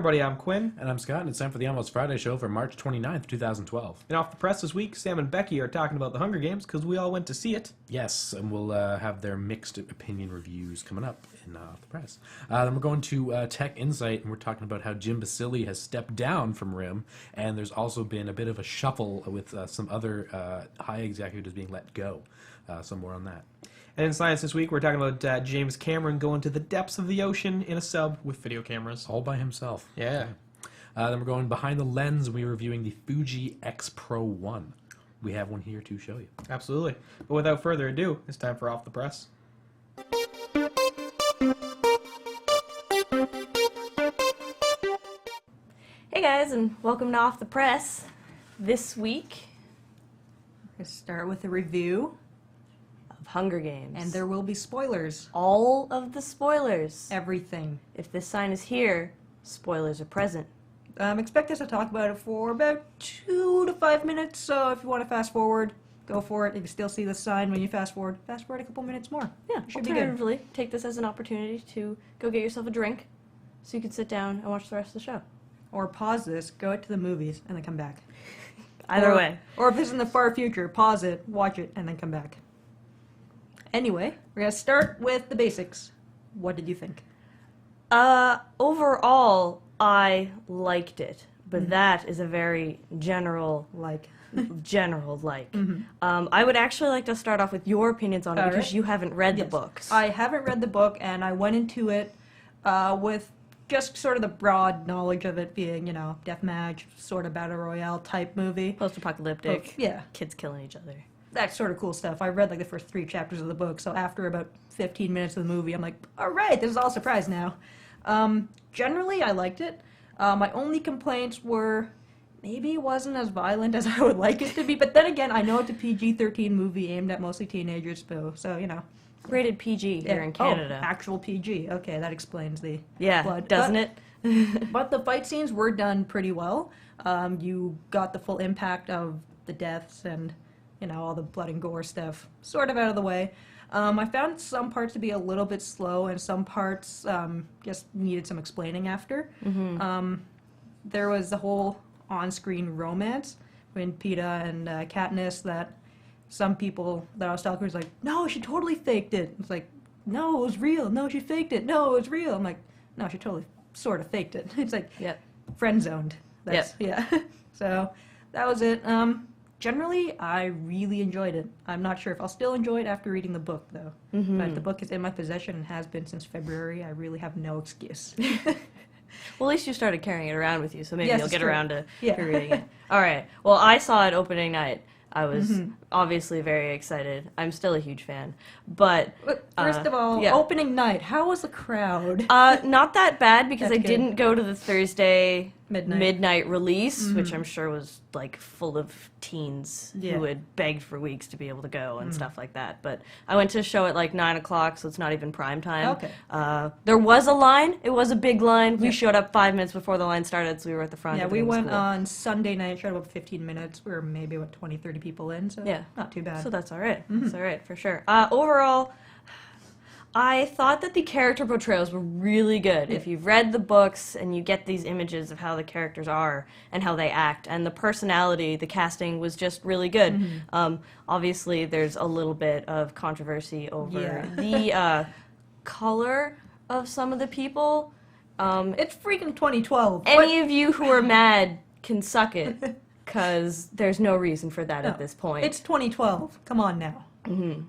everybody, I'm Quinn. And I'm Scott, and it's time for the Almost Friday show for March 29th, 2012. And off the press this week, Sam and Beccy are talking about The Hunger Games because we all went to see it. Yes, and we'll have their mixed opinion reviews coming up in Off the Press. Then we're going to Tech Insight, and we're talking about how Jim Beccy has stepped down from RIM, and there's also been a bit of a shuffle with some other high executives being let go. So more on that. And in science this week, we're talking about James Cameron going to the depths of the ocean in a sub with video cameras. All by himself. Yeah. Then we're going behind the lens, and we're reviewing the Fuji X Pro 1. We have one here to show you. Absolutely. But without further ado, it's time for Off the Press. Hey guys, and welcome to Off the Press. This week, Let's start with a review, of Hunger Games. and there will be spoilers. all of the spoilers. Everything. If this sign is here, spoilers are present. Expect us to talk about it for about 2 to 5 minutes, so if you want to fast forward, go for it. If you still see the sign when you fast forward a couple minutes more. Yeah, Should be good. alternatively, take this as an opportunity to go get yourself a drink so you can sit down and watch the rest of the show. Or pause this, go to the movies, and then come back. Either Or- way. Or if this is in the far future, pause it, watch it, and then come back. Anyway, we're going to start with the basics. What did you think? Overall, I liked it, but that is a very general like. I would actually like to start off with your opinions on it because Alright. you haven't read the Yes. books. I haven't read the book, and I went into it with just sort of the broad knowledge of it being, deathmatch, sort of battle royale type movie. Post-apocalyptic. Yeah, Kids killing each other. that sort of cool stuff. I read like the first 3 chapters of the book, so after about 15 minutes of the movie, I'm like, all right, this is all a surprise now. Generally, I liked it. My only complaints were maybe it wasn't as violent as I would like it to be, but then again, I know it's a PG-13 movie aimed at mostly teenagers, so, Rated PG here in Canada. Oh, actual PG. Okay, that explains the Yeah, blood. doesn't it? But the fight scenes were done pretty well. You got the full impact of the deaths and, all the blood and gore stuff sort of out of the way. I found some parts to be a little bit slow and some parts just needed some explaining after. There was the whole on-screen romance between Peeta and Katniss that some people that I was talking to was like, no, she totally faked it. It's like, no, it was real. No, she faked it. No, it was real. I'm like, no, she totally sort of faked it. It's like Yep. friend zoned. Yeah. So that was it. Generally, I really enjoyed it. I'm not sure if I'll still enjoy it after reading the book, though. But the book is in my possession and has been since February. I really have no excuse. Well, at least you started carrying it around with you, so maybe Yes, you'll it's get true. around to Yeah. reading it. All right. Well, I saw it opening night. I was obviously very excited. I'm still a huge fan. But But first of all, yeah. opening night, how was the crowd? not that bad because That's I good. didn't go to the Thursday Midnight. release, which I'm sure was like full of teens Yeah. who had begged for weeks to be able to go and stuff like that. But I went to a show at like 9 o'clock, so it's not even prime time. Okay. There was a line. It was a big line. We Yeah. showed up 5 minutes before the line started, so we were at the front. Yeah, we Everything was went cool. on Sunday night, showed up 15 minutes. We were maybe, 20, 30 people in, so Yeah. not too bad. So that's all right. That's all right, for sure. Overall, I thought that the character portrayals were really good. If you've read the books and you get these images of how the characters are and how they act, and the personality, the casting was just really good. Obviously, there's a little bit of controversy over Yeah. the color of some of the people. It's freaking 2012. Any of you who are mad can suck it, because there's no reason for that at No, this point. It's 2012. Come on now.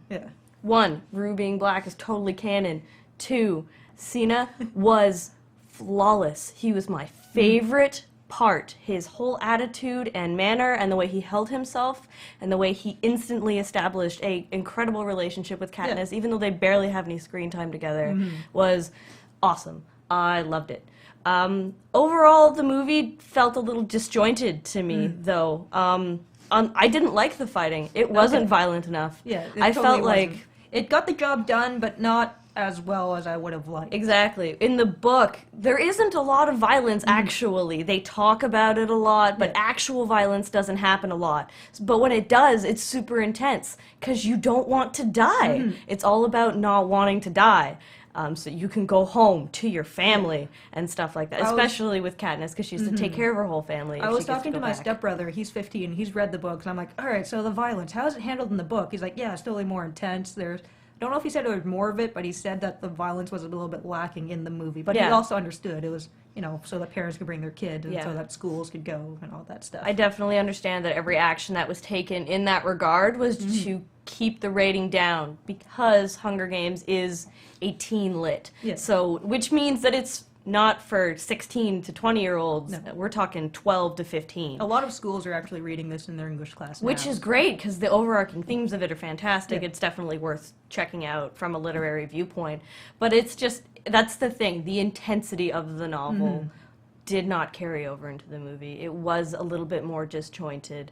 Yeah. 1, Rue being black is totally canon. 2, Cena was flawless. He was my favorite part. His whole attitude and manner and the way he held himself and the way he instantly established a incredible relationship with Katniss, even though they barely have any screen time together, was awesome. I loved it. Overall, the movie felt a little disjointed to me, though. I didn't like the fighting. It wasn't violent enough. Yeah. it I totally felt wasn't. like It got the job done, but not as well as I would have liked. exactly in the book there isn't a lot of violence. Actually, they talk about it a lot, but Yeah. actual violence doesn't happen a lot. But when it does, it's super intense because you don't want to die. It's all about not wanting to die. so you can go home to your family and stuff like that, especially with Katniss, because she has to take care of her whole family. I was talking to my stepbrother. He's 15. He's read the books. And I'm like, all right, so the violence, how is it handled in the book? He's like, yeah, it's totally more intense. I don't know if he said there was more of it, but he said that the violence was a little bit lacking in the movie. But he also understood it was, so that parents could bring their kid and so that schools could go and all that stuff. I definitely understand that every action that was taken in that regard was to keep the rating down, because Hunger Games is 18 lit. Yeah. So, which means that it's not for 16 to 20-year-olds. No. We're talking 12 to 15. A lot of schools are actually reading this in their English class now. Which is great, because the overarching themes of it are fantastic. Yeah. It's definitely worth checking out from a literary viewpoint. But it's just, that's the thing, the intensity of the novel did not carry over into the movie. It was a little bit more disjointed.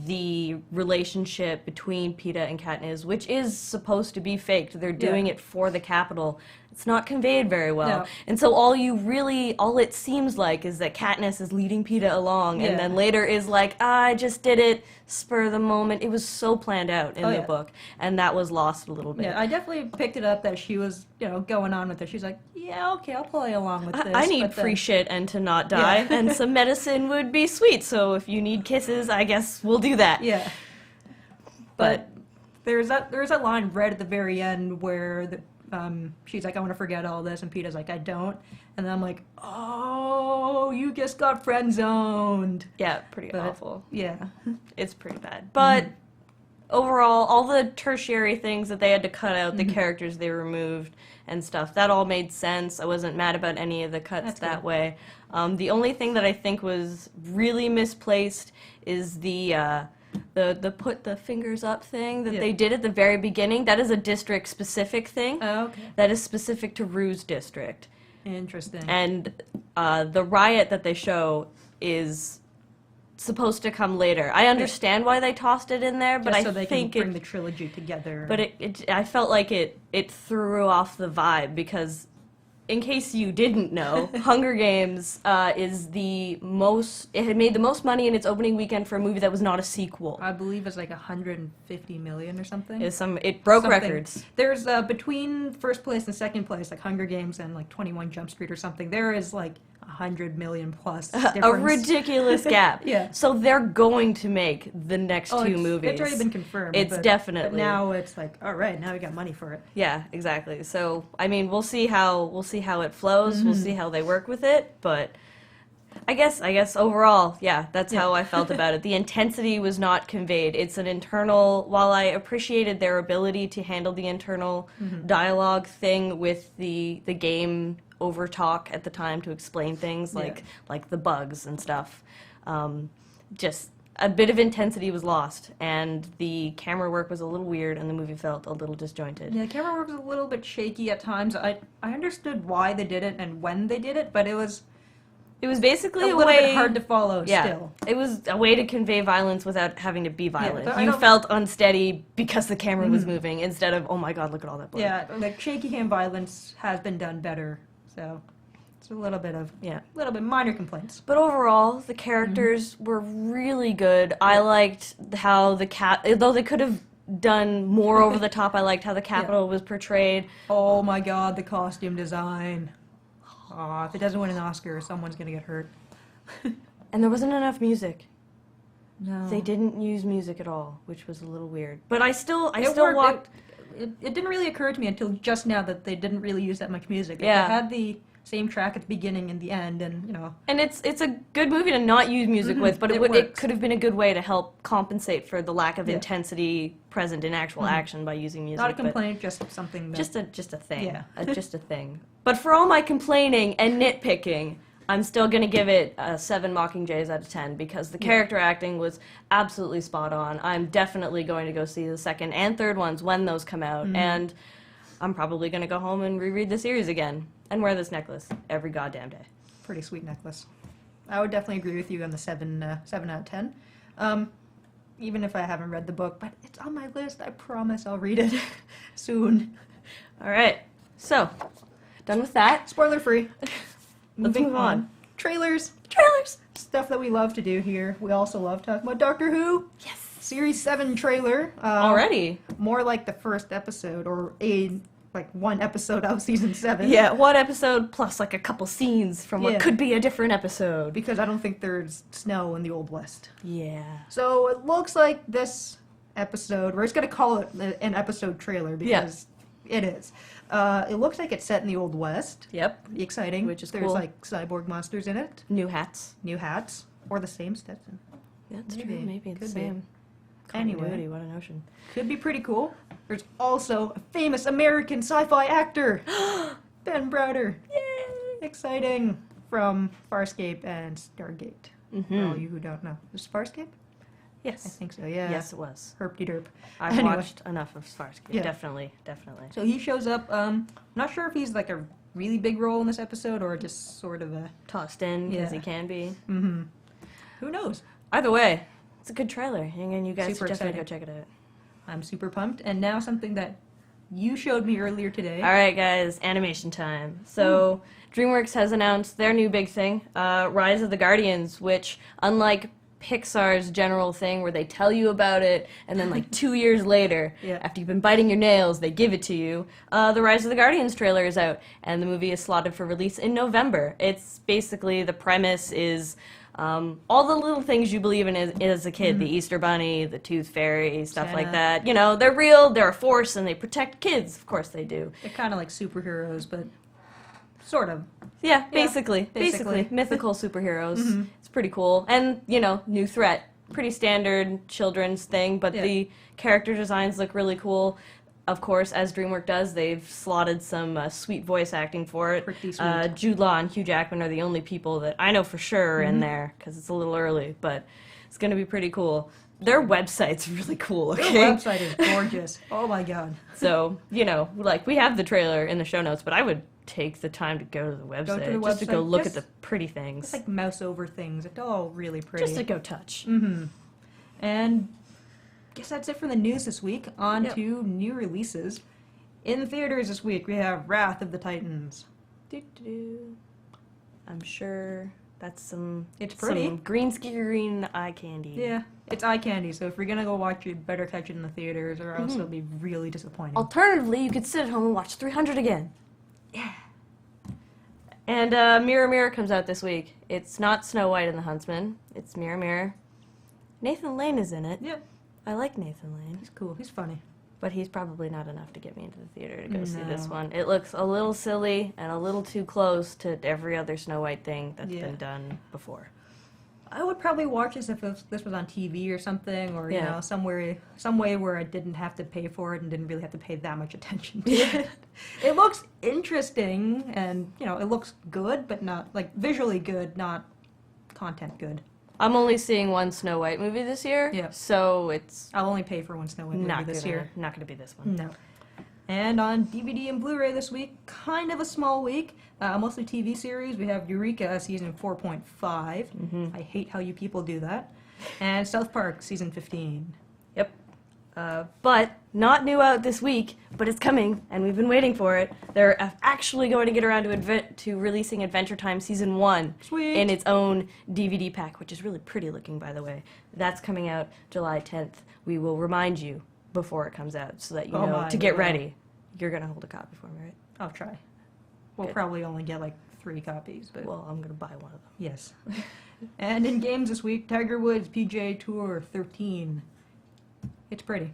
The relationship between Peeta and Katniss, which is supposed to be faked, they're doing it for the Capitol, it's not conveyed very well. No. And so all it seems like is that Katniss is leading Peeta along, and then later is like, I just did it, spur of the moment. It was so planned out in the book, and that was lost a little bit. Yeah, I definitely picked it up that she was, going on with it. She's like, yeah, okay, I'll play along with this. I need free shit and to not die, and some medicine would be sweet, so if you need kisses, I guess we'll do that. Yeah. But there's that line right at the very end where she's like, I want to forget all this, and Peeta's like, I don't. And then I'm like, oh, you just got friend-zoned. Yeah, pretty awful. Yeah. It's pretty bad. But overall, all the tertiary things that they had to cut out, the characters they removed and stuff, that all made sense. I wasn't mad about any of the cuts that way. The only thing that I think was really misplaced is the put the fingers up thing that they did at the very beginning. That is a district specific thing. Oh, okay. That is specific to Rue's district. Interesting. And the riot that they show is supposed to come later. I understand why they tossed it in there, but just so I they think can bring the trilogy together. But I felt like it threw off the vibe, because in case you didn't know, Hunger Games is it had made the most money in its opening weekend for a movie that was not a sequel. I believe it's like 150 million or something. It broke records. There's between first place and second place, like Hunger Games and like 21 Jump Street or something, there is like 100 million plus difference. A ridiculous gap. Yeah. So they're going to make the next two movies. It's already been confirmed. It's definitely. But now it's like, all right, now we got money for it. Yeah, exactly. So I mean, we'll see how it flows. We'll see how they work with it. But I guess overall, that's how I felt about it. The intensity was not conveyed. It's an internal. While I appreciated their ability to handle the internal dialogue thing with the game over talk at the time to explain things like the bugs and stuff, just a bit of intensity was lost, and the camera work was a little weird, and the movie felt a little disjointed. Yeah, the camera work was a little bit shaky at times. I understood why they did it and when they did it, but it was basically a little bit hard to follow. Still, it was a way to convey violence without having to be violent. You felt unsteady because the camera was moving, instead of, oh my god, look at all that blood. Yeah, like shaky cam violence has been done better. So it's a little bit minor complaints. But overall, the characters were really good. I liked how though they could have done more over the top, I liked how the Capitol was portrayed. Oh my god, the costume design. If it doesn't win an Oscar, someone's gonna get hurt. And there wasn't enough music. No. They didn't use music at all, which was a little weird. But I still walked. It didn't really occur to me until just now that they didn't really use that much music. Yeah. They had the same track at the beginning and the end, and And it's a good movie to not use music with, but it could have been a good way to help compensate for the lack of intensity present in actual action by using music. Not a complaint, just something. Just a thing. Yeah. Just a thing. But for all my complaining and nitpicking, I'm still going to give it 7 Mockingjays out of 10, because the character acting was absolutely spot on. I'm definitely going to go see the second and third ones when those come out, and I'm probably going to go home and reread the series again and wear this necklace every goddamn day. Pretty sweet necklace. I would definitely agree with you on the 7 out of 10. Even if I haven't read the book, but it's on my list. I promise I'll read it soon. All right. So, done with that. Spoiler free. Let's move on. Trailers. Stuff that we love to do here. We also love talking about Doctor Who. Yes. Series 7 trailer. Already? More like the first episode, or like one episode of season 7. Yeah, one episode plus like a couple scenes from what Yeah. could be a different episode. Because I don't think there's snow in the Old West. Yeah. So it looks like this episode, we're just going to call it an episode trailer because it is. It looks like it's set in the Old West. Yep. Exciting. Which is There's cool. like cyborg monsters in it, New hats. new hats, or the same Stetson. Yeah, that's Maybe. true. Maybe it's the Could be. same. Anyway. Continuity, what a notion. Could be pretty cool. There's also a famous American sci-fi actor, Ben Browder. Yay! Exciting. From Farscape and Stargate. For all you who don't know. Was it Farscape? I Yes. think so, yeah. Yes, it was. Herp-de-derp. I've Anyway. watched enough of Farscape. Yeah. Definitely. So he shows up, not sure if he's like a really big role in this episode or just sort of a, Tossed in because Yeah. he can be. who knows? Either way, it's a good trailer. And you guys Super should definitely exciting. go check it out. I'm super pumped. And now something that you showed me earlier today. All right, guys, animation time. So, DreamWorks has announced their new big thing, Rise of the Guardians, which, unlike Pixar's general thing where they tell you about it and then like 2 years later, Yeah. after you've been biting your nails, they give it to you, the Rise of the Guardians trailer is out and the movie is slotted for release in November. It's basically, the premise is all the little things you believe in as a kid, the Easter Bunny, the Tooth Fairy, stuff like Santa. that. You know, they're real, they're a force, and they protect kids. Of course they do. They're kind of like superheroes, but sort of. Yeah, basically. basically. Mythical superheroes. It's pretty cool. And, you know, new threat. Pretty standard children's thing, but Yeah. the character designs look really cool. Of course, as DreamWorks does, they've slotted some sweet voice acting for it. Pretty sweet. Jude Law and Hugh Jackman are the only people that I know for sure are in there, because it's a little early, but it's going to be pretty cool. Their website's really cool, Their okay? website is gorgeous. Oh my god. So, you know, like, we have the trailer in the show notes, but I would take the time to go to the website, to the just to go website, look just- at the pretty things. It's like mouse over things. It's all really pretty. Just to go touch. And guess that's it for the news this week. On Yep. to new releases. In theaters this week, we have Wrath of the Titans. Doo-doo-doo. I'm sure that's some It's pretty. some green eye candy. Yeah, it's eye candy, so if you're gonna go watch it, you better catch it in the theaters or else it'll be really disappointing. Alternatively, you could sit at home and watch 300 again. Yeah. And Mirror Mirror comes out this week. It's not Snow White and the Huntsman. It's Mirror Mirror. Nathan Lane is in it. Yeah, I like Nathan Lane, he's cool. He's funny. but he's probably not enough to get me into the theater to go see this No. one. It looks a little silly and a little too close to every other Snow White thing that's Yeah. been done before. I would probably watch this if this was on TV or something, or you Yeah. know, some way where I didn't have to pay for it and didn't really have to pay that much attention to it. It looks interesting, and you know, it looks good, but not like visually good, not content good. I'm only seeing one Snow White movie this year, Yeah. so it's I'll only pay for one Snow White movie not this gonna, year. not gonna be this one. No. And on DVD and Blu-ray this week, kind of a small week. Mostly TV series. We have Eureka season 4.5. I hate how you people do that. And South Park season 15. Yep. But not new out this week, but it's coming, and we've been waiting for it. They're actually going to get around to releasing Adventure Time Season 1 Sweet. in its own DVD pack, which is really pretty looking, by the way. That's coming out July 10th. We will remind you before it comes out so that you Oh know my to get God. ready. You're going to hold a copy for me, right? I'll try. We'll Good. probably only get like 3 copies, but Well, I'm going to buy one of them. yes. And in games this week, Tiger Woods PGA Tour 13. It's pretty.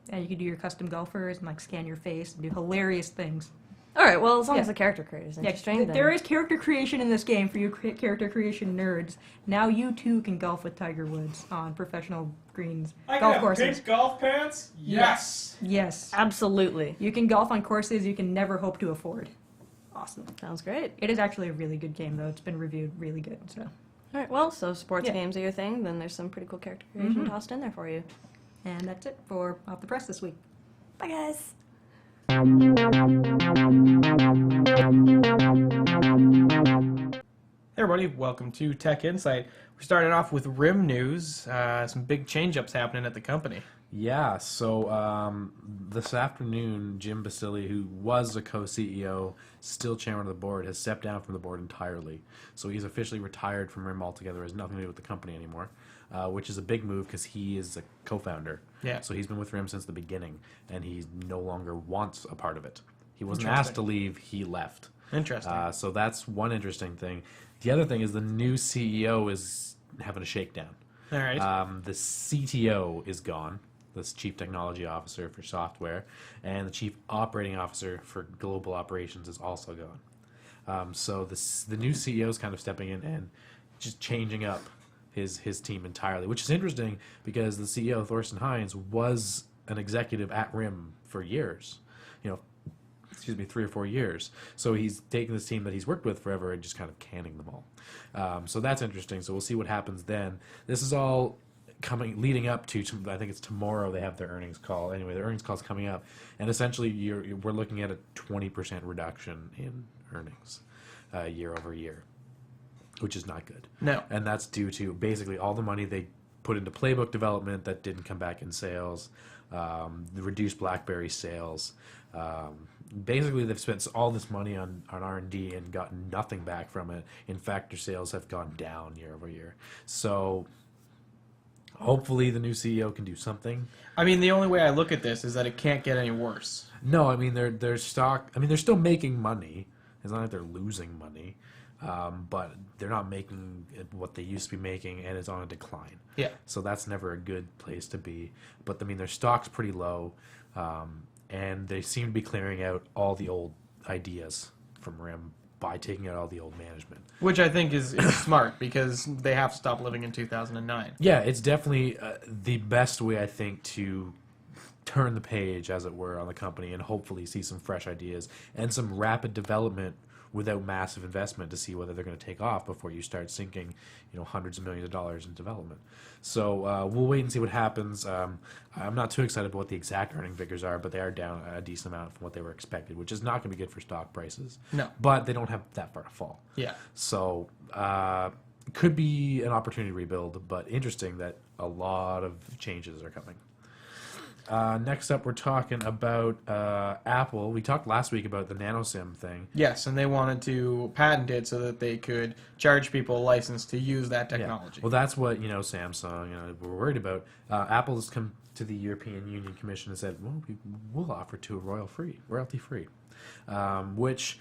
And you can do your custom golfers and like scan your face and do hilarious things. All right, well, as long Yeah. as the character creator is interesting, th- then... there is character creation in this game for you character creation nerds. Now you too can golf with Tiger Woods on professional greens, golf courses. pink golf pants? Yes. Yes. Absolutely. You can golf on courses you can never hope to afford. Awesome. Sounds great. It is actually a really good game though. It's been reviewed really good. So, All right, well, so sports Yeah. games are your thing, then there's some pretty cool character creation tossed in there for you. and that's it for Off the Press this week. Bye, guys. Hey everybody, welcome to Tech Insight. We're starting off with RIM news. Some big change-ups happening at the company. Yeah, so this afternoon, Jim Beccy, who was a co-CEO, still chairman of the board, has stepped down from the board entirely. So he's officially retired from RIM altogether, has nothing to do with the company anymore, which is a big move because he is a co-founder. Yeah. So he's been with RIM since the beginning, and he no longer wants a part of it. He wasn't asked to leave. He left. Interesting. So that's one interesting thing. The other thing is the new CEO is having a shakedown. All right. The CTO is gone. This Chief Technology Officer for software, and the Chief Operating Officer for global operations is also gone. So the new CEO is kind of stepping in and just changing up his team entirely, which is interesting because the CEO, Thorsten Heinz, was an executive at RIM for years. 3 or 4 years. So he's taking this team that he's worked with forever and just kind of canning them all. So that's interesting. So we'll see what happens then. This is all leading up to, I think it's tomorrow they have their earnings call. Anyway, their earnings call is coming up. And essentially we're looking at a 20% reduction in earnings year over year, which is not good. No. And that's due to basically all the money they put into playbook development that didn't come back in sales, the reduced BlackBerry sales. Basically, they've spent all this money on R&D and gotten nothing back from it. In fact, their sales have gone down year over year. So hopefully the new CEO can do something. I mean, the only way I look at this is that it can't get any worse. No, I mean, their stock, I mean, they're still making money. It's not like they're losing money. But they're not making what they used to be making, and it's on a decline. Yeah. So that's never a good place to be. But, I mean, their stock's pretty low, and they seem to be clearing out all the old ideas from RIM by taking out all the old management. Which I think is smart, because they have to stop living in 2009. Yeah, it's definitely the best way, I think, to turn the page, as it were, on the company and hopefully see some fresh ideas and some rapid development without massive investment to see whether they're going to take off before you start sinking, hundreds of millions of dollars in development. So we'll wait and see what happens. I'm not too excited about what the exact earning figures are, but they are down a decent amount from what they were expected, which is not going to be good for stock prices. No. But they don't have that far to fall. Yeah. So could be an opportunity to rebuild, but interesting that a lot of changes are coming. Next up, we're talking about Apple. We talked last week about the NanoSim thing. Yes, and they wanted to patent it so that they could charge people a license to use that technology. Yeah. Well, that's what Samsung were worried about. Apple has come to the European Union Commission and said, well, we'll offer to royalty free, which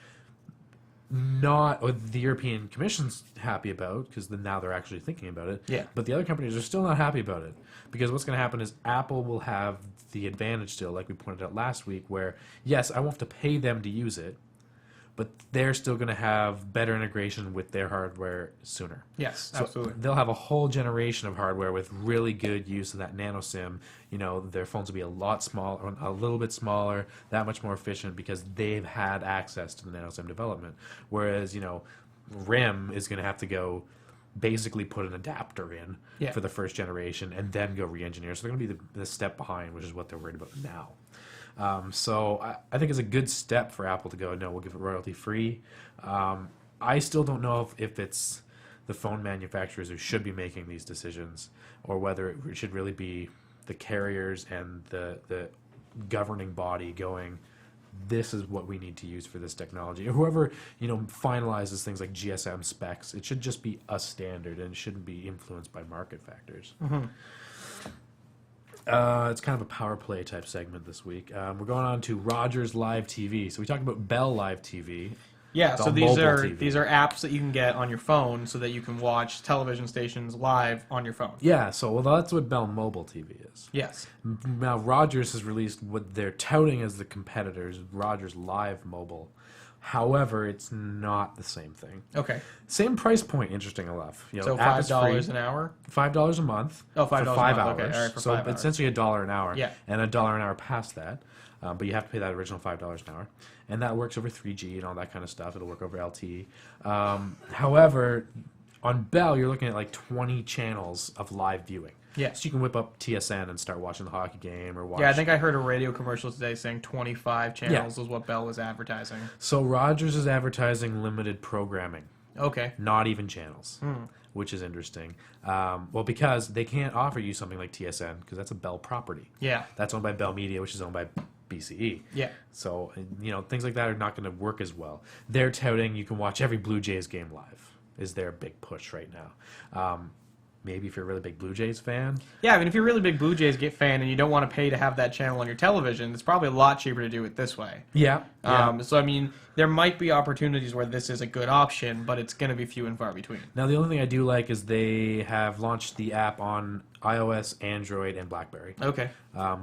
the European Commission's happy about, because now they're actually thinking about it. Yeah. But the other companies are still not happy about it, because what's going to happen is Apple will have the advantage still, like we pointed out last week, where yes, I won't have to pay them to use it, but they're still going to have better integration with their hardware sooner. Yes, So absolutely. they'll have a whole generation of hardware with really good use of that NanoSim. Their phones will be a lot smaller, a little bit smaller, that much more efficient, because they've had access to the NanoSim development. Whereas, RIM is going to have to go basically put an adapter in for the first generation and then go re-engineer. So they're going to be the step behind, which is what they're worried about now. So I think it's a good step for Apple to go, no, we'll give it royalty free. I still don't know if it's the phone manufacturers who should be making these decisions, or whether it should really be the carriers and the governing body going, this is what we need to use for this technology. Or whoever, finalizes things like GSM specs, it should just be a standard and it shouldn't be influenced by market factors. Mm-hmm. It's kind of a power play type segment this week. We're going on to Rogers Live TV. So we talked about Bell Live TV. Yeah, It's so all these mobile are TV. these are apps that you can get on your phone so that you can watch television stations live on your phone. Yeah, so that's what Bell Mobile TV is. Yes. Now Rogers has released what they're touting as the competitors, Rogers Live Mobile. However, it's not the same thing. Okay. Same price point, interesting enough. So app is $5 free. an hour? $5 a month. Oh, $5 for a 5 month. hours. Okay, all right, for so 5 hours. essentially $1 an hour. Yeah. And $1 an hour past that. But you have to pay that original $5 an hour. And that works over 3G and all that kind of stuff. It'll work over LTE. However, on Bell, you're looking at like 20 channels of live viewing. Yeah. So you can whip up TSN and start watching the hockey game or watch. Yeah, I think I heard a radio commercial today saying 25 channels was what Bell was advertising. So Rogers is advertising limited programming. Okay. Not even channels, which is interesting. Well, because they can't offer you something like TSN, because that's a Bell property. Yeah. That's owned by Bell Media, which is owned by BCE. Yeah. So, things like that are not going to work as well. They're touting you can watch every Blue Jays game live, is their big push right now. maybe if you're a really big Blue Jays fan. Yeah, I mean, if you're a really big Blue Jays fan and you don't want to pay to have that channel on your television, it's probably a lot cheaper to do it this way. Yeah. So, I mean, there might be opportunities where this is a good option, but it's going to be few and far between. Now, the only thing I do like is they have launched the app on iOS, Android, and BlackBerry. Okay.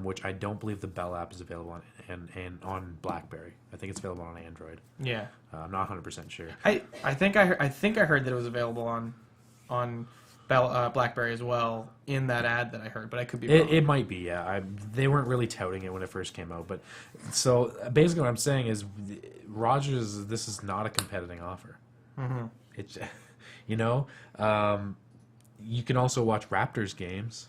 Which I don't believe the Bell app is available on and on BlackBerry. I think it's available on Android. Yeah. I'm not 100% sure. I think I heard that it was available on BlackBerry as well in that ad that I heard, but I could be wrong. It might be, yeah. They weren't really touting it when it first came out, but so basically what I'm saying is, Rogers, this is not a competitive offer. Mm-hmm. It's, you know, you can also watch Raptors games.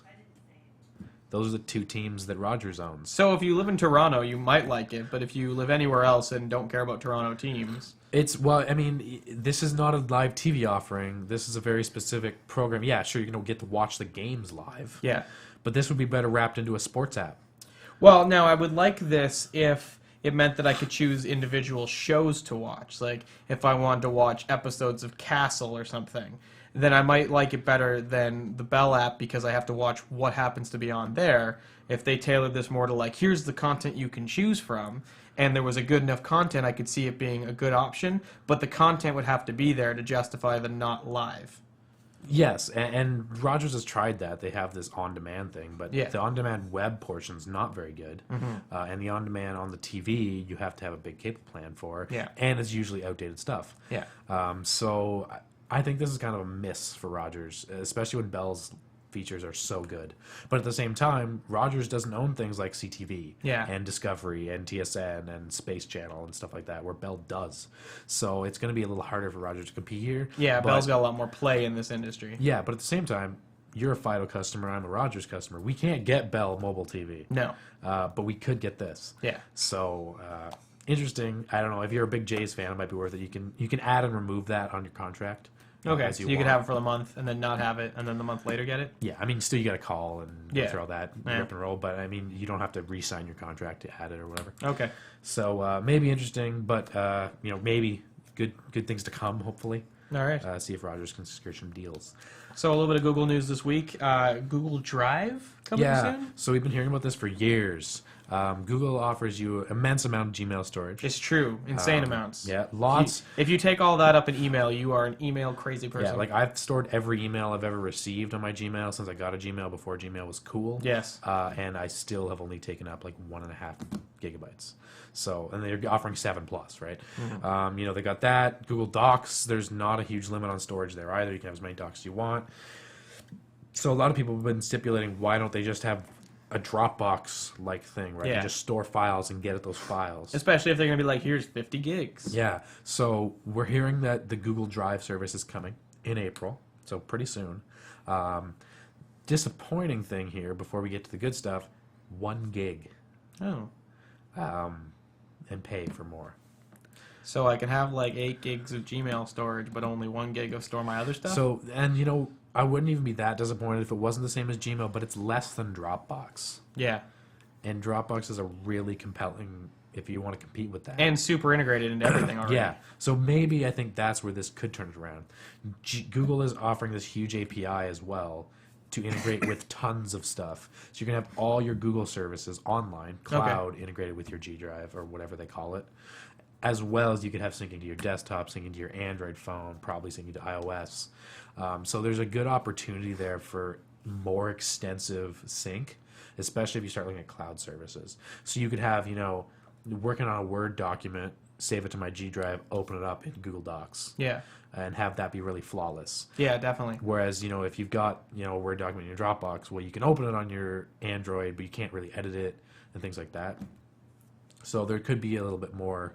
Those are the two teams that Rogers owns. So if you live in Toronto, you might like it, but if you live anywhere else and don't care about Toronto teams... Well, I mean, this is not a live TV offering. This is a very specific program. Yeah, sure, you're going to get to watch the games live. Yeah. But this would be better wrapped into a sports app. Well, now, I would like this if it meant that I could choose individual shows to watch. Like, if I wanted to watch episodes of Castle or something, then I might like it better than the Bell app because I have to watch what happens to be on there. If they tailored this more to, like, here's the content you can choose from, and there was a good enough content, I could see it being a good option, but the content would have to be there to justify the not live. Yes, and Rogers has tried that. They have this on-demand thing, but Yeah. the on-demand web portion's not very good. And the on-demand on the TV, you have to have a big cable plan for, Yeah. and it's usually outdated stuff. Yeah. So I think this is kind of a miss for Rogers, especially when Bell's features are so good. But at the same time, Rogers doesn't own things like CTV and Discovery and TSN and Space Channel and stuff like that, where Bell does. So it's going to be a little harder for Rogers to compete here. Yeah, but, Bell's got a lot more play in this industry. Yeah, but at the same time, you're a Fido customer, I'm a Rogers customer. We can't get Bell mobile TV. No. But we could get this. Yeah. So interesting. I don't know. If you're a big Jays fan, it might be worth it. You can add and remove that on your contract. Okay, as so you want. could have it for the month and then not have it, and then the month later get it? Yeah, I mean, still you got to call and go Yeah. through all that Yeah. rip and roll, but I mean, you don't have to re-sign your contract to add it or whatever. Okay. So maybe interesting, but maybe good things to come. Hopefully, All right. see if Rogers can secure some deals. So a little bit of Google news this week. Google Drive coming soon? So we've been hearing about this for years. Google offers you an immense amount of Gmail storage. It's true. Insane amounts. Yeah, lots. If you take all that up in email, you are an email crazy person. Yeah, like I've stored every email I've ever received on my Gmail since I got a Gmail before Gmail was cool. Yes. And I still have only taken up like 1.5 gigabytes. So, and they're offering 7+, right? Mm-hmm. They got that. Google Docs, there's not a huge limit on storage there either. You can have as many docs as you want. So a lot of people have been stipulating, why don't they just have a Dropbox-like thing, right? Yeah. You just store files and get at those files. Especially if they're going to be like, here's 50 gigs. Yeah. So we're hearing that the Google Drive service is coming in April, so pretty soon. Disappointing thing here, before we get to the good stuff, 1 gig. Oh. And pay for more. So I can have like 8 gigs of Gmail storage, but only 1 gig of store my other stuff? So, and I wouldn't even be that disappointed if it wasn't the same as Gmail, but it's less than Dropbox. Yeah. And Dropbox is a really compelling, if you want to compete with that. And super integrated into everything already. Yeah. So maybe I think that's where this could turn it around. Google is offering this huge API as well to integrate with tons of stuff. So you're going to have all your Google services online, cloud, integrated with your G Drive or whatever they call it, as well as you could have syncing to your desktop, syncing to your Android phone, probably syncing to iOS. So there's a good opportunity there for more extensive sync, especially if you start looking at cloud services. So you could have, working on a Word document, save it to my G Drive, open it up in Google Docs. Yeah. And have that be really flawless. Yeah, definitely. Whereas, if you've got, a Word document in your Dropbox, well, you can open it on your Android, but you can't really edit it and things like that. So there could be a little bit more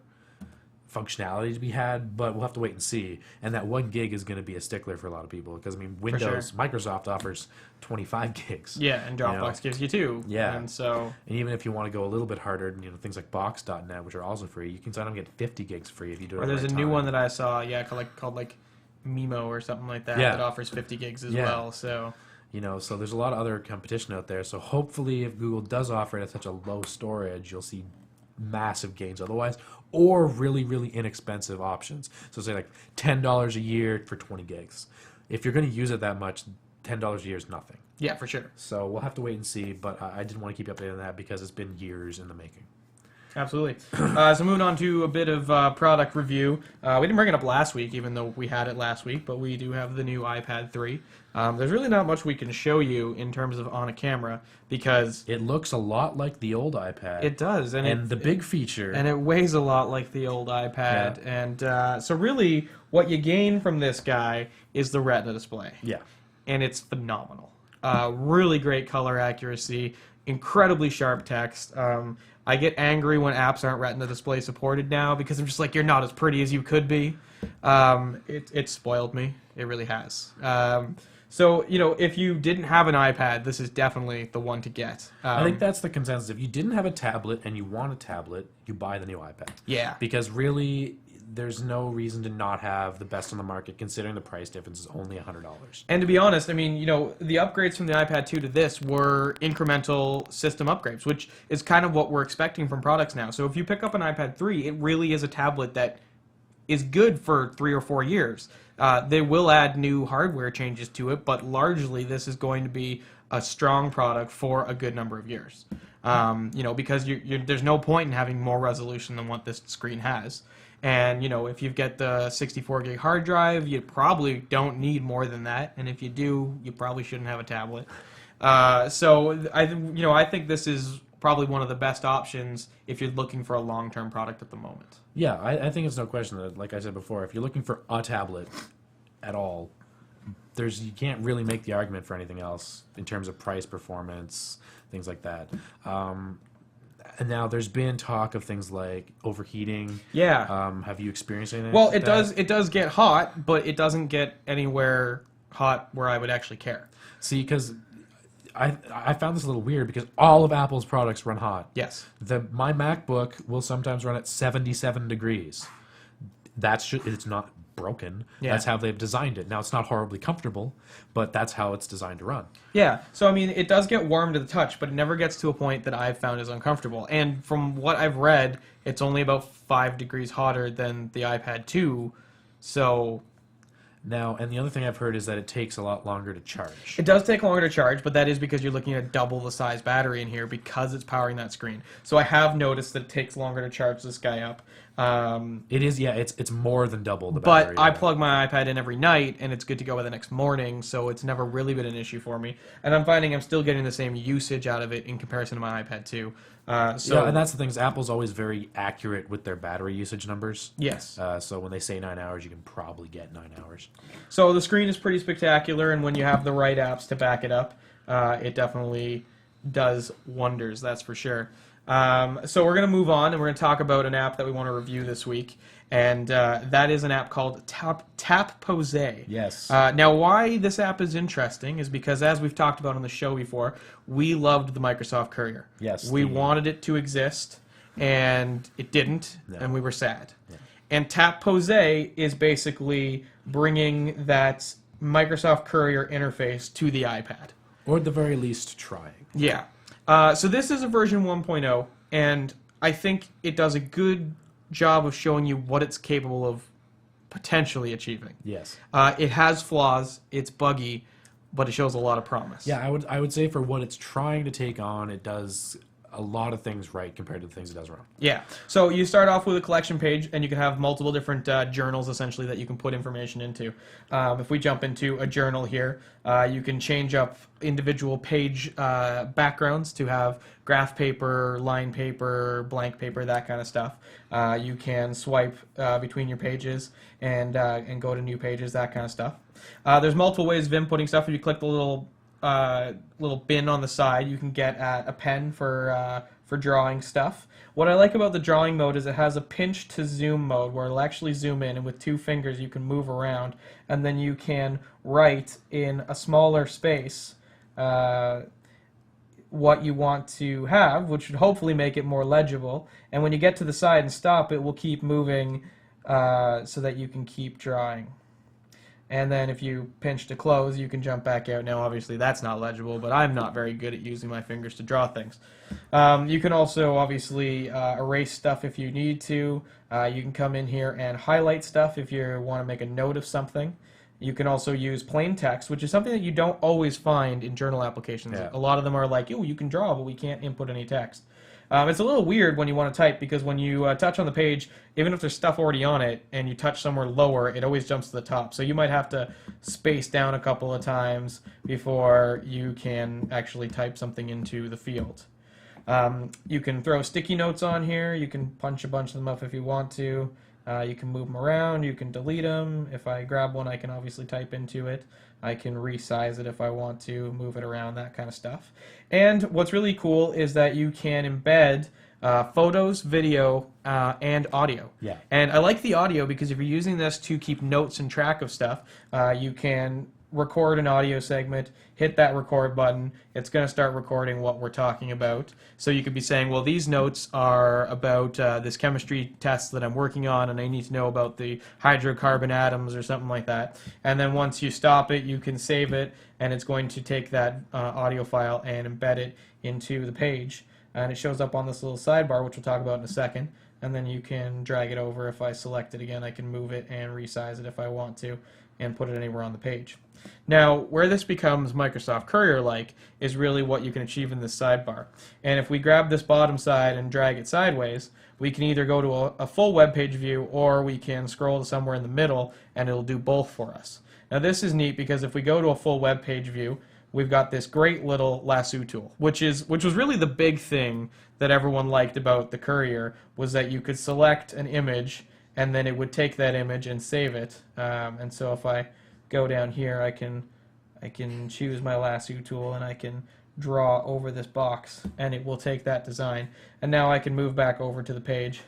functionality to be had, but we'll have to wait and see. And that 1 gig is going to be a stickler for a lot of people because, Windows, Microsoft offers 25 gigs. Yeah, and Dropbox gives you 2. Yeah. And so... And even if you want to go a little bit harder, things like Box.net, which are also free, you can sign up and get 50 gigs free if you do it Or at the there's right a new time. one that I saw, called Mimo or something like that, that offers 50 gigs as well, so... So there's a lot of other competition out there. So hopefully if Google does offer it at such a low storage, you'll see massive gains otherwise, or really, really inexpensive options. So say like $10 a year for 20 gigs. If you're going to use it that much, $10 a year is nothing. Yeah, for sure. So we'll have to wait and see, but I didn't want to keep you updated on that because it's been years in the making. Absolutely. So moving on to a bit of product review. We didn't bring it up last week, even though we had it last week, but we do have the new iPad 3. There's really not much we can show you in terms of on a camera because It looks a lot like the old iPad. it does, and the big feature. and it weighs a lot like the old iPad. And so really, what you gain from this guy is the Retina display, yeah. and it's phenomenal. Really great color accuracy, incredibly sharp text. I get angry when apps aren't Retina display supported now because I'm just like, you're not as pretty as you could be. It spoiled me. It really has. So, if you didn't have an iPad, this is definitely the one to get. I think that's the consensus. If you didn't have a tablet and you want a tablet, you buy the new iPad. Yeah. Because really, there's no reason to not have the best on the market, considering the price difference is only $100. And to be honest, I mean, the upgrades from the iPad 2 to this were incremental system upgrades, which is kind of what we're expecting from products now. So if you pick up an iPad 3, it really is a tablet that is good for 3 or 4 years. They will add new hardware changes to it, but largely this is going to be a strong product for a good number of years. Because there's no point in having more resolution than what this screen has. And, if you get the 64 gig hard drive, you probably don't need more than that. And if you do, you probably shouldn't have a tablet. So I think this is probably one of the best options if you're looking for a long-term product at the moment. Yeah, I think it's no question that, like I said before, if you're looking for a tablet at all, you can't really make the argument for anything else in terms of price, performance, things like that. And now there's been talk of things like overheating. Yeah. Have you experienced anything? Well, like it does. It does get hot, but it doesn't get anywhere hot where I would actually care. See, because I found this a little weird because all of Apple's products run hot. Yes. My MacBook will sometimes run at 77 degrees. It's not broken. Yeah. That's how they've designed it. Now, it's not horribly comfortable, but that's how it's designed to run. Yeah. So, I mean, it does get warm to the touch, but it never gets to a point that I've found is uncomfortable. And from what I've read, it's only about 5 degrees hotter than the iPad 2. So Now, and the other thing I've heard is that it takes a lot longer to charge. it does take longer to charge, but that is because you're looking at double the size battery in here because it's powering that screen. So I have noticed that it takes longer to charge this guy up. It is, yeah, it's more than double the But battery. I plug my iPad in every night, and it's good to go by the next morning, so it's never really been an issue for me. And I'm finding I'm still getting the same usage out of it in comparison to my iPad 2. Yeah, and that's the thing, is Apple's always very accurate with their battery usage numbers. Yes. So when they say 9 hours, you can probably get 9 hours. So the screen is pretty spectacular, and when you have the right apps to back it up, it definitely does wonders, that's for sure. So we're going to move on, and we're going to talk about an app that we want to review this week, and that is an app called Tapose. Yes. Now, why this app is interesting is because, as we've talked about on the show before, we loved the Microsoft Courier. Yes. We wanted it to exist, and it didn't, and we were sad. Yeah. And Tapose is basically bringing that Microsoft Courier interface to the iPad. Or at the very least, trying. Yeah. So this is a version 1.0, and I think it does a good job of showing you what it's capable of potentially achieving. Yes. It has flaws, it's buggy, but it shows a lot of promise. Yeah, I would say for what it's trying to take on, it does a lot of things right compared to the things it does wrong. Yeah. So you start off with a collection page, and you can have multiple different journals, essentially, that you can put information into. If we jump into a journal here, you can change up individual page backgrounds to have graph paper, line paper, blank paper, that kind of stuff. You can swipe between your pages and go to new pages, that kind of stuff. There's multiple ways of inputting stuff. If you click the little bin on the side, you can get a pen for drawing stuff. What I like about the drawing mode is it has a pinch to zoom mode where it'll actually zoom in, and with 2 fingers you can move around, and then you can write in a smaller space what you want to have, which would hopefully make it more legible. And when you get to the side and stop, it will keep moving so that you can keep drawing. And then if you pinch to close, you can jump back out. Now, obviously, that's not legible, but I'm not very good at using my fingers to draw things. You can also, obviously, erase stuff if you need to. You can come in here and highlight stuff if you want to make a note of something. You can also use plain text, which is something that you don't always find in journal applications. Yeah. A lot of them are like, oh, you can draw, but we can't input any text. It's a little weird when you want to type because when you touch on the page, even if there's stuff already on it and you touch somewhere lower, it always jumps to the top. So you might have to space down a couple of times before you can actually type something into the field. You can throw sticky notes on here. You can punch a bunch of them up if you want to. You can move them around. You can delete them. If I grab one, I can obviously type into it. I can resize it if I want to, move it around, that kind of stuff. And what's really cool is that you can embed photos, video, and audio. Yeah. And I like the audio because if you're using this to keep notes and track of stuff, you can record an audio segment, hit that record button, it's going to start recording what we're talking about. So you could be saying, well, these notes are about this chemistry test that I'm working on, and I need to know about the hydrocarbon atoms or something like that. And then once you stop it, you can save it, and it's going to take that audio file and embed it into the page. And it shows up on this little sidebar, which we'll talk about in a second. And then you can drag it over. If I select it again, I can move it and resize it if I want to, and put it anywhere on the page. Now, where this becomes Microsoft Courier-like is really what you can achieve in this sidebar. And if we grab this bottom side and drag it sideways, we can either go to a full web page view or we can scroll to somewhere in the middle and it'll do both for us. Now, this is neat because if we go to a full web page view, we've got this great little lasso tool, which was really the big thing that everyone liked about the Courier, was that you could select an image and then it would take that image and save it. And so if I go down here, I can choose my lasso tool and I can draw over this box and it will take that design. And now I can move back over to the page,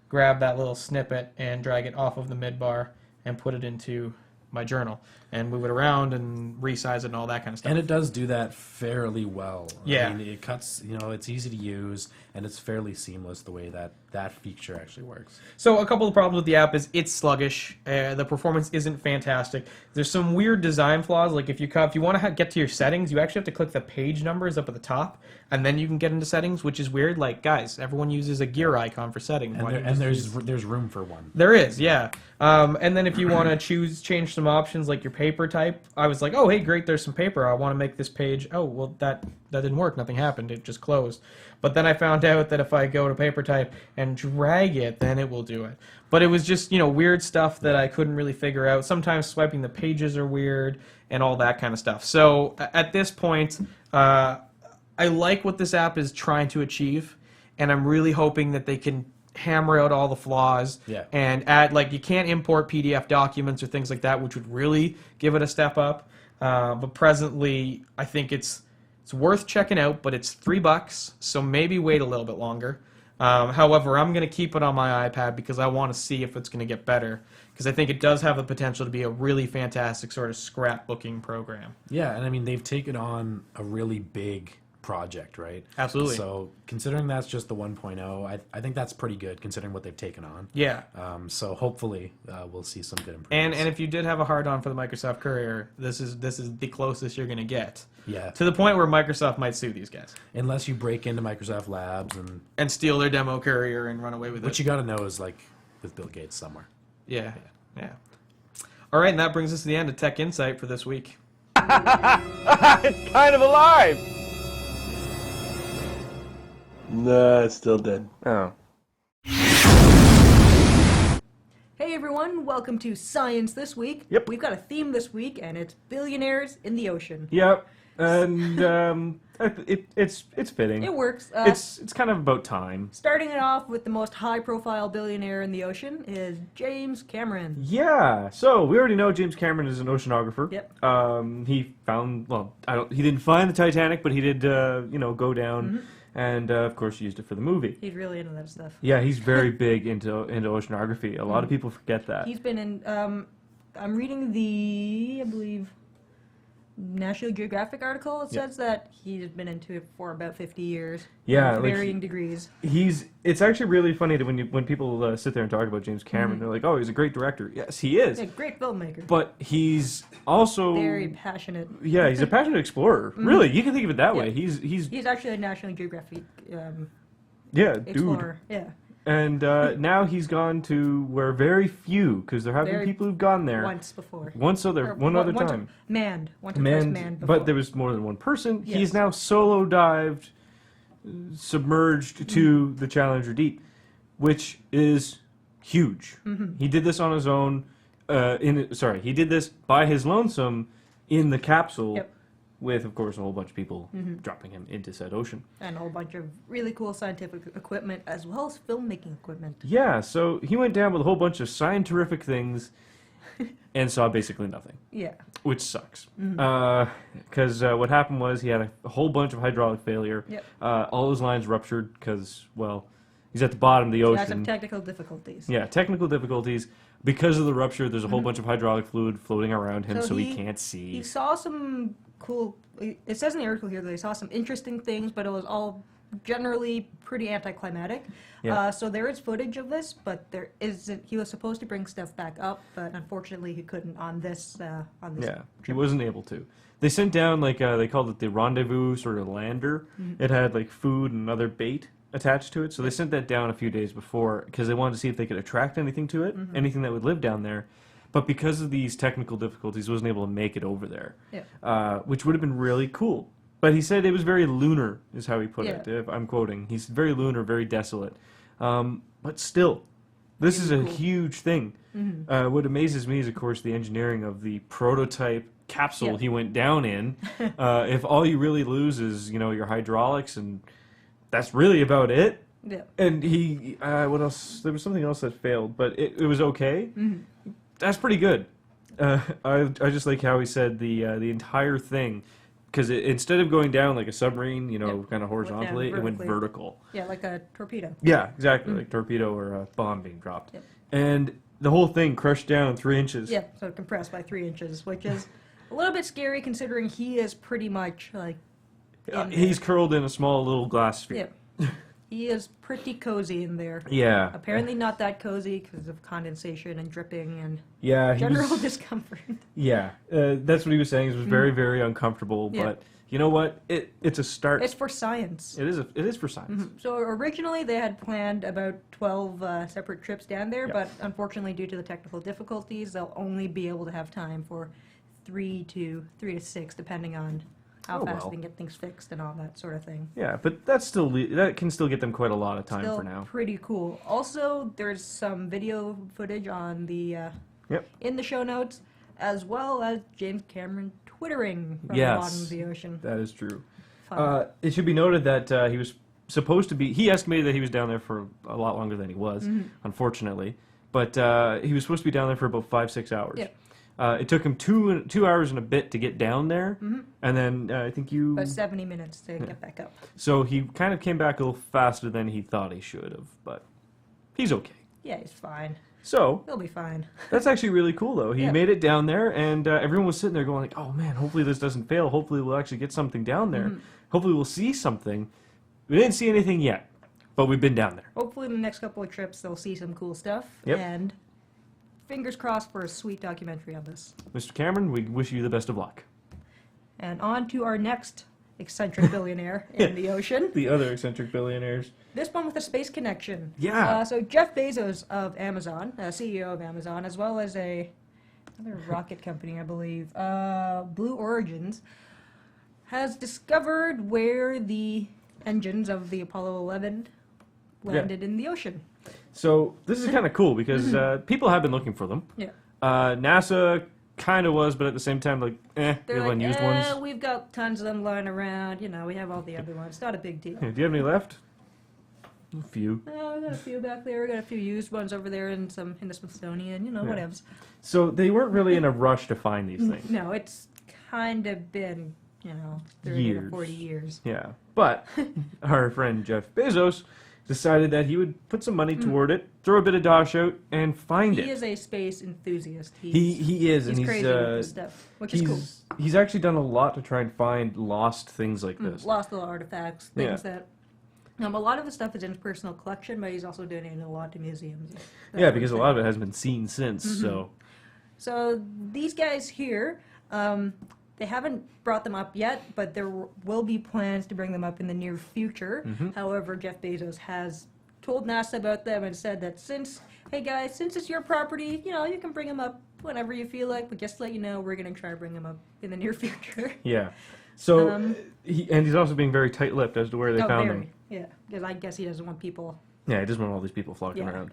grab that little snippet and drag it off of the midbar and put it into my journal and move it around and resize it and all that kind of stuff. And it does do that fairly well. Yeah. I mean, it cuts, it's easy to use, and it's fairly seamless the way that feature actually works. So a couple of problems with the app is it's sluggish. The performance isn't fantastic. There's some weird design flaws. Like if you want to get to your settings, you actually have to click the page numbers up at the top, and then you can get into settings, which is weird. Like, guys, everyone uses a gear icon for settings. And there's room for one. There is, yeah. And then if you want to change some options like your paper type, I was like, oh, hey, great, there's some paper. I want to make this page. Oh, well, that didn't work. Nothing happened. It just closed. But then I found out that if I go to paper type and drag it, then it will do it. But it was just, weird stuff that I couldn't really figure out. Sometimes swiping the pages are weird and all that kind of stuff. So at this point, I like what this app is trying to achieve, and I'm really hoping that they can hammer out all the flaws and add, like, you can't import PDF documents or things like that, which would really give it a step up. But presently, I think it's worth checking out, but it's $3, so maybe wait a little bit longer. However, I'm going to keep it on my iPad because I want to see if it's going to get better, because I think it does have the potential to be a really fantastic sort of scrapbooking program. Yeah, and I mean, they've taken on a really big project, right? Absolutely. So considering that's just the 1.0, I think that's pretty good considering what they've taken on. Yeah. So hopefully we'll see some good improvements. And if you did have a hard-on for the Microsoft Courier, this is the closest you're going to get. Yeah. To the point where Microsoft might sue these guys. Unless you break into Microsoft Labs and steal their demo Courier and run away with it. What you got to know is, like, with Bill Gates somewhere. Yeah. All right, and that brings us to the end of Tech Insight for this week. It's kind of alive! Nah, it's still dead. Oh. Hey everyone, welcome to Science This Week. Yep. We've got a theme this week, and it's billionaires in the ocean. Yep. And it's fitting. It works. It's kind of about time. Starting it off with the most high-profile billionaire in the ocean is James Cameron. Yeah. So we already know James Cameron is an oceanographer. Yep. He found he didn't find the Titanic, but he did go down. Mm-hmm. And, of course, used it for the movie. He's really into that stuff. Yeah, he's very big into oceanography. A lot of people forget that. He's been in... I'm reading the, I believe, National Geographic article. It says that he's been into it for about 50 years. Yeah, to varying degrees. It's actually really funny that when people sit there and talk about James Cameron, they're like, "Oh, he's a great director." Yes, he is. Yeah, great filmmaker. But he's also very passionate. Yeah, he's a passionate explorer. Really, you can think of it that way. He's actually a National Geographic dude. explorer. Yeah. And now he's gone to where very few, because there have been Very- people who've gone there Once before. one other Once time. Manned. Once or twice manned before. But there was more than one person. Yes. He's now solo dived, submerged to the Challenger Deep, which is huge. He did this on his own. He did this by his lonesome in the capsule, Yep. with, of course, a whole bunch of people dropping him into said ocean. And a whole bunch of really cool scientific equipment as well as filmmaking equipment. Yeah, so he went down with a whole bunch of scientific things and saw basically nothing, Yeah. which sucks. Because what happened was he had a whole bunch of hydraulic failure. Yep. All his lines ruptured because, well, he's at the bottom of the He had some ocean. technical difficulties. Yeah, technical difficulties. Because of the rupture, there's a whole bunch of hydraulic fluid floating around him, so he can't see. He saw some cool. It says in the article here that he saw some interesting things, but it was all generally pretty anticlimactic. Yeah. So there is footage of this, but there isn't. He was supposed to bring stuff back up, but unfortunately he couldn't on this. Yeah, he wasn't able to. They sent down, like, they called it the rendezvous sort of lander. It had, like, food and other bait attached to it, so they sent that down a few days before because they wanted to see if they could attract anything to it, anything that would live down there. But because of these technical difficulties, wasn't able to make it over there, which would have been really cool. But he said it was very lunar, is how he put it. If I'm quoting, he's very lunar, very desolate. But still, this is a huge thing. What amazes me is, of course, the engineering of the prototype capsule he went down in. If all you really lose is, your hydraulics, and that's really about it. Yeah. And he, what else? There was something else that failed, but it was okay. That's pretty good. I just like how he said the entire thing, because instead of going down like a submarine, kind of horizontally, it went vertically. vertical. Yeah, like a torpedo. Yeah, exactly, like torpedo or a bomb being dropped. Yep. And the whole thing crushed down 3 inches. Yeah, so compressed by 3 inches, which is a little bit scary considering he is pretty much like. He's curled in a small little glass sphere. Yeah. He is pretty cozy in there. Yeah. Apparently not that cozy because of condensation and dripping and Yeah. He general was, discomfort. yeah. That's what he was saying. It was very, very uncomfortable. Yeah. But you know what? It's a start. It's for science. It is for science. So originally they had planned about 12 separate trips down there, Yeah. but unfortunately due to the technical difficulties, they'll only be able to have time for 3 to 6, depending on how fast they can get things fixed and all that sort of thing. Yeah, but that can still get them quite a lot of time Still for now. pretty cool. Also, there's some video footage on the in the show notes, as well as James Cameron twittering from the bottom of the ocean. That is true. Fun. It should be noted that he was supposed to be. He estimated that he was down there for a lot longer than he was, unfortunately. But he was supposed to be down there for about 5-6 hours. Yeah. It took him 2 hours and a bit to get down there, and then I think About 70 minutes to get back up. So he kind of came back a little faster than he thought he should have, but he's okay. Yeah, he's fine. So He'll be fine. that's actually really cool, though. He Yeah. made it down there, and everyone was sitting there going like, "Oh man, hopefully this doesn't fail. Hopefully we'll actually get something down there. Hopefully we'll see something." We didn't see anything yet, but we've been down there. Hopefully in the next couple of trips they'll see some cool stuff. Yep. And fingers crossed for a sweet documentary on this. Mr. Cameron, we wish you the best of luck. And on to our next eccentric billionaire in the ocean. The other eccentric billionaires. This one with a space connection. Yeah. So Jeff Bezos of Amazon, CEO of Amazon, as well as another rocket company, I believe, Blue Origins, has discovered where the engines of the Apollo 11 landed in the ocean. So this is kind of cool because people have been looking for them. Yeah. NASA kind of was, but at the same time, like, They're the like, unused ones. we've got tons of them lying around. We have all the other ones. Not a big deal. Do you have any left? A few. We got a few back there. We got a few used ones over there in the Smithsonian. Whatevs. So they weren't really in a rush to find these things. No, it's kind of been 30 Years. to 40 years. Yeah. But our friend Jeff Bezos decided that he would put some money toward it, throw a bit of dosh out, and find He it. is a space enthusiast. He is, He's and crazy with this stuff, which is cool. He's actually done a lot to try and find lost things like this. Lost little artifacts, things that. A lot of the stuff is in his personal collection, but he's also donating a lot to museums. Yeah, because a lot of it hasn't been seen since. So these guys here, they haven't brought them up yet, but there will be plans to bring them up in the near future. However, Jeff Bezos has told NASA about them and said that hey guys, since it's your property, you can bring them up whenever you feel like, but just to let you know, we're going to try to bring them up in the near future. Yeah. So, he's also being very tight-lipped as to where they found them. Yeah, because I guess he doesn't want people. Yeah, he doesn't want all these people flocking Yeah. around.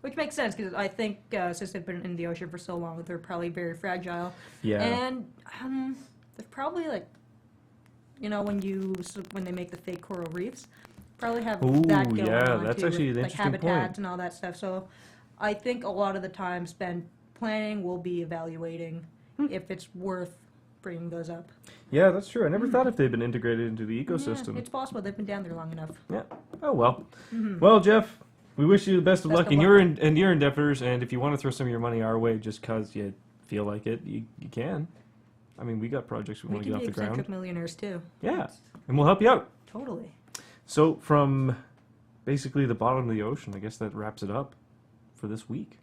Which makes sense, because I think since they've been in the ocean for so long, they're probably very fragile. Yeah. And they're probably like, when they make the fake coral reefs, probably have that going on that's too, actually with, an like interesting habitats point. and all that stuff. So I think a lot of the time spent planning will be evaluating if it's worth bringing those up. Yeah, that's true. I never thought if they'd been integrated into the ecosystem. Yeah, it's possible. They've been down there long enough. Yeah. Oh, well. Well, Jeff, we wish you the best of luck in your endeavors, and if you want to throw some of your money our way just because you feel like it, you can. I mean, we got projects we want to get off the We can be eccentric ground. millionaires, too. Yeah, and we'll help you out. Totally. So, from basically the bottom of the ocean, I guess that wraps it up for this week.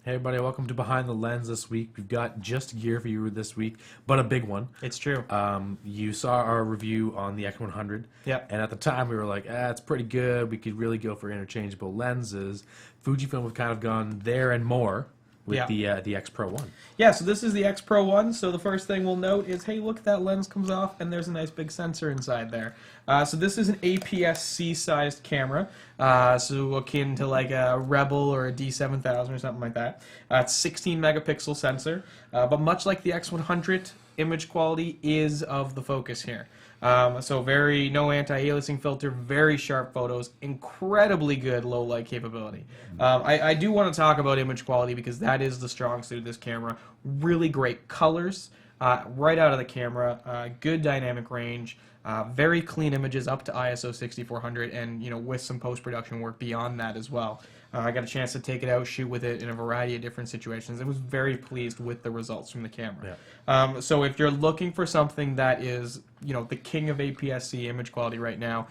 Hey everybody, welcome to Behind the Lens this week. We've got just gear for you this week, but a big one. It's true. You saw our review on the X100. Yep. And at the time we were like, it's pretty good. We could really go for interchangeable lenses. Fujifilm have kind of gone there and more with the X Pro 1. Yeah, so this is the X Pro 1. So the first thing we'll note is, hey, look, that lens comes off, and there's a nice big sensor inside there. So this is an APS-C-sized camera, so akin to like a Rebel or a D7000 or something like that. It's 16 megapixel sensor, but much like the X100, image quality is of the focus here. So no anti-aliasing filter, very sharp photos, incredibly good low light capability. I do want to talk about image quality because that is the strong suit of this camera. Really great colors right out of the camera, good dynamic range, very clean images up to ISO 6400, and with some post-production work beyond that as well. I got a chance to take it out, shoot with it in a variety of different situations. I was very pleased with the results from the camera. Yeah. So if you're looking for something that is, the king of APS-C image quality right now,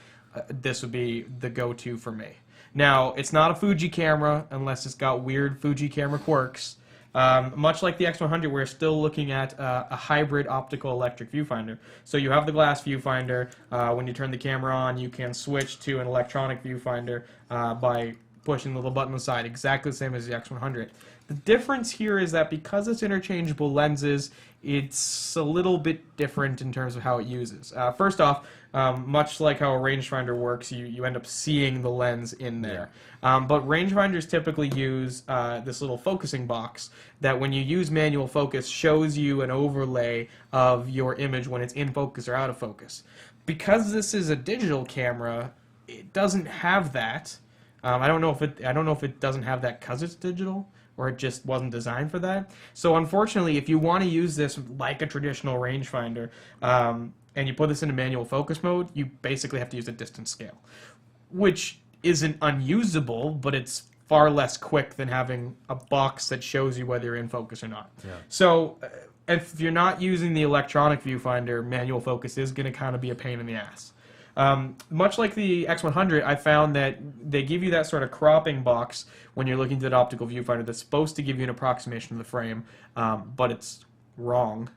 this would be the go-to for me. Now, it's not a Fuji camera unless it's got weird Fuji camera quirks. Much like the X100, we're still looking at a hybrid optical electric viewfinder. So you have the glass viewfinder. When you turn the camera on, you can switch to an electronic viewfinder by pushing the little button on the side, exactly the same as the X100. The difference here is that because it's interchangeable lenses, it's a little bit different in terms of how it uses. First off, much like how a rangefinder works, you end up seeing the lens in there. But rangefinders typically use this little focusing box that when you use manual focus shows you an overlay of your image when it's in focus or out of focus. Because this is a digital camera, it doesn't have that. I don't know if it doesn't have that because it's digital, or it just wasn't designed for that. So unfortunately, if you want to use this like a traditional rangefinder, and you put this into manual focus mode, you basically have to use a distance scale, which isn't unusable, but it's far less quick than having a box that shows you whether you're in focus or not. Yeah. So if you're not using the electronic viewfinder, manual focus is going to kind of be a pain in the ass. Much like the X100, I found that they give you that sort of cropping box when you're looking at that optical viewfinder that's supposed to give you an approximation of the frame, but it's wrong.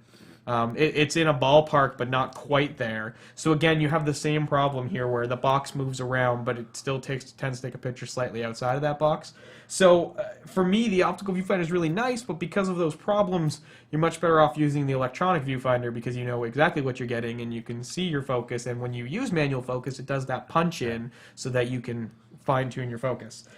It's in a ballpark, but not quite there. So again, you have the same problem here where the box moves around, but it still tends to take a picture slightly outside of that box. So for me, the optical viewfinder is really nice, but because of those problems, you're much better off using the electronic viewfinder because you know exactly what you're getting and you can see your focus. And when you use manual focus, it does that punch in so that you can fine tune your focus.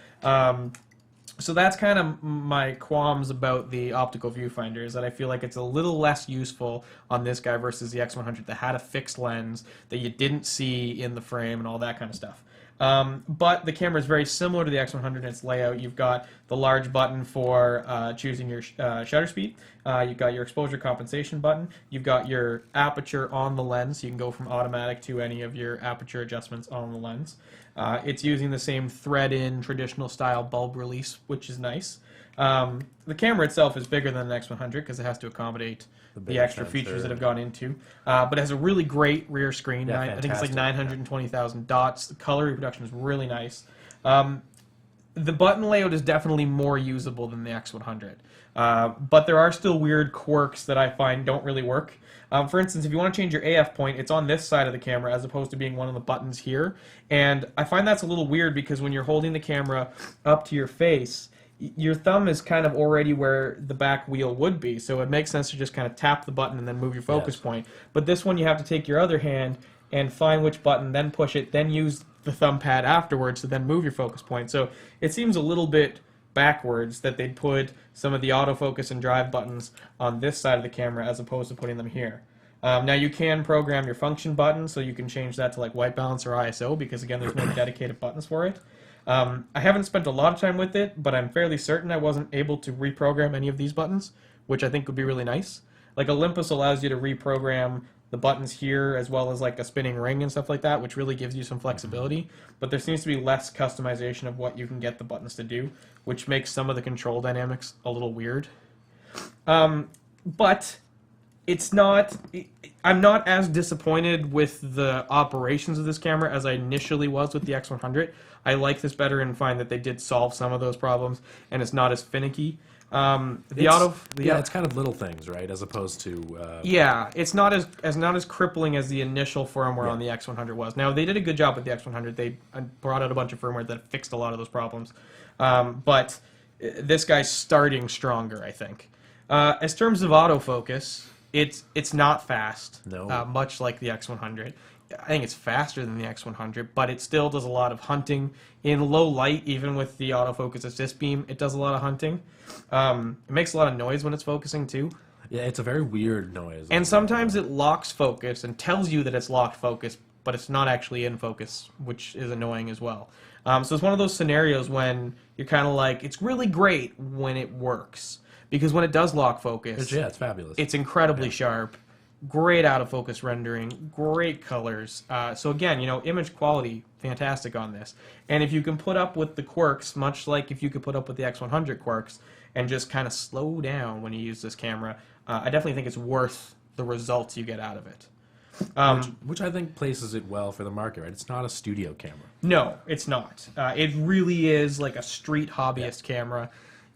So that's kind of my qualms about the optical viewfinder, is that I feel like it's a little less useful on this guy versus the X100 that had a fixed lens that you didn't see in the frame and all that kind of stuff. But the camera is very similar to the X100 in its layout. You've got the large button for choosing your shutter speed. You've got your exposure compensation button. You've got your aperture on the lens. You can go from automatic to any of your aperture adjustments on the lens. It's using the same thread-in traditional style bulb release, which is nice. The camera itself is bigger than the X100 because it has to accommodate the extra features that have gone into. But it has a really great rear screen. Yeah, I think it's like fantastic. 920,000 dots. The color reproduction is really nice. The button layout is definitely more usable than the X100. But there are still weird quirks that I find don't really work. For instance, if you want to change your AF point, it's on this side of the camera as opposed to being one of the buttons here. And I find that's a little weird because when you're holding the camera up to your face, your thumb is kind of already where the back wheel would be. So it makes sense to just kind of tap the button and then move your focus point. But this one you have to take your other hand and find which button, then push it, then use the thumb pad afterwards to then move your focus point. So it seems a little bit backwards that they'd put some of the autofocus and drive buttons on this side of the camera as opposed to putting them here. Now you can program your function button, so you can change that to like white balance or ISO, because again there's no dedicated buttons for it. I haven't spent a lot of time with it, but I'm fairly certain I wasn't able to reprogram any of these buttons, which I think would be really nice. Like Olympus allows you to reprogram the buttons here as well as like a spinning ring and stuff like that, which really gives you some flexibility. But there seems to be less customization of what you can get the buttons to do, which makes some of the control dynamics a little weird. But it's not... I'm not as disappointed with the operations of this camera as I initially was with the X100. I like this better and find that they did solve some of those problems, and it's not as finicky. It's kind of little things, right? As opposed to it's not as crippling as the initial firmware on the X100 was. Now they did a good job with the X100. They brought out a bunch of firmware that fixed a lot of those problems, but this guy's starting stronger, I think. As terms of autofocus, it's not fast. No. Much like the X100. I think it's faster than the X100, but it still does a lot of hunting in low light. Even with the autofocus assist beam, it does a lot of hunting. It makes a lot of noise when it's focusing too. Yeah, it's a very weird noise. And sometimes it locks focus and tells you that it's locked focus, but it's not actually in focus, which is annoying as well. So it's one of those scenarios when you're kind of like, it's really great when it works, because when it does lock focus, it's fabulous. It's incredibly sharp, great out of focus rendering, great colors. So again, image quality, fantastic on this. And if you can put up with the quirks, much like if you could put up with the X100 quirks, and just kind of slow down when you use this camera, I definitely think it's worth the results you get out of it. Which I think places it well for the market, right? It's not a studio camera. No, it's not. It really is like a street hobbyist camera.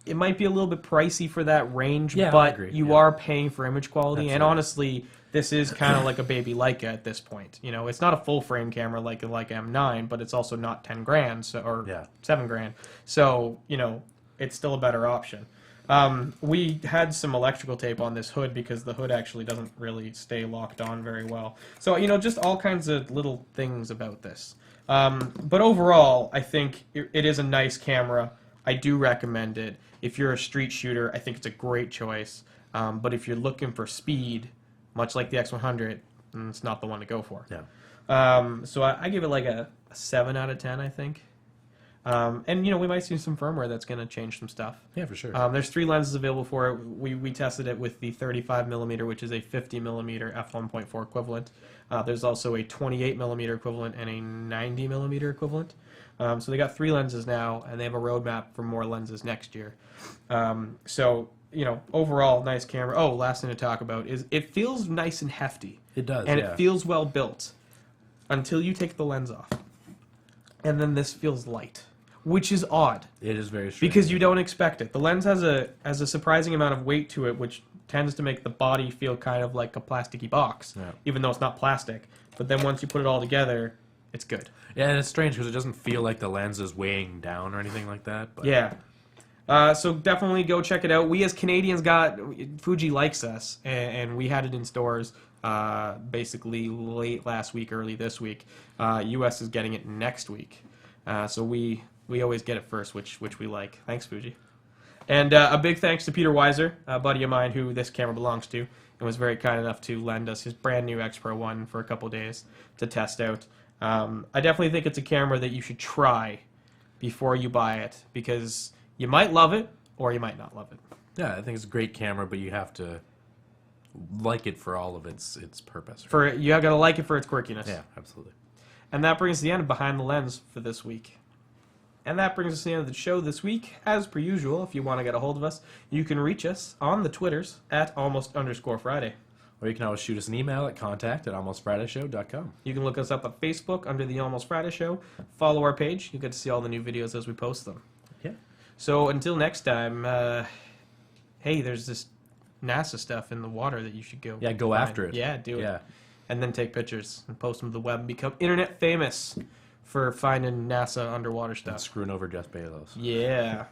It might be a little bit pricey for that range, but you are paying for image quality. Absolutely. And honestly, this is kind of like a baby Leica at this point. It's not a full frame camera like a Leica M9, but it's also not 10 grand or 7 grand. So, it's still a better option. We had some electrical tape on this hood because the hood actually doesn't really stay locked on very well. So, just all kinds of little things about this. But overall, I think it is a nice camera. I do recommend it. If you're a street shooter, I think it's a great choice. But if you're looking for speed, much like the X100, it's not the one to go for. Yeah. So I give it like a 7 out of 10, I think. And we might see some firmware that's going to change some stuff. Yeah, for sure. There's 3 lenses available for it. We tested it with the 35mm, which is a 50mm f1.4 equivalent. There's also a 28mm equivalent and a 90mm equivalent. So they got 3 lenses now, and they have a roadmap for more lenses next year. So overall, nice camera. Oh, last thing to talk about is it feels nice and hefty. It does, and it feels well built until you take the lens off, and then this feels light, which is odd. It is very strange. Because you don't expect it. The lens has a surprising amount of weight to it, which tends to make the body feel kind of like a plasticky box, even though it's not plastic. But then once you put it all together, it's good. Yeah, and it's strange because it doesn't feel like the lens is weighing down or anything like that. But. Yeah. So definitely go check it out. We as Canadians Fuji likes us, and we had it in stores basically late last week, early this week. US is getting it next week. So we always get it first, which we like. Thanks, Fuji. And a big thanks to Peter Weiser, a buddy of mine who this camera belongs to, and was very kind enough to lend us his brand new X Pro 1 for a couple days to test out. I definitely think it's a camera that you should try before you buy it, because you might love it or you might not love it. Yeah, I think it's a great camera, but you have to like it for all of its purpose. Right? You gotta like it for its quirkiness. Yeah, absolutely. And that brings us to the end of Behind the Lens for this week. And that brings us to the end of the show this week. As per usual, if you want to get a hold of us, you can reach us on the Twitters at @almost_Friday. Or you can always shoot us an email at contact@almostfridayshow.com. You can look us up on Facebook under the Almost Friday Show. Follow our page. You get to see all the new videos as we post them. Yeah. So until next time, hey, there's this NASA stuff in the water that you should go. Yeah, go find. after it. Yeah, do it. Yeah. And then take pictures and post them to the web and become internet famous for finding NASA underwater And stuff. screwing over Jeff Bezos. Yeah.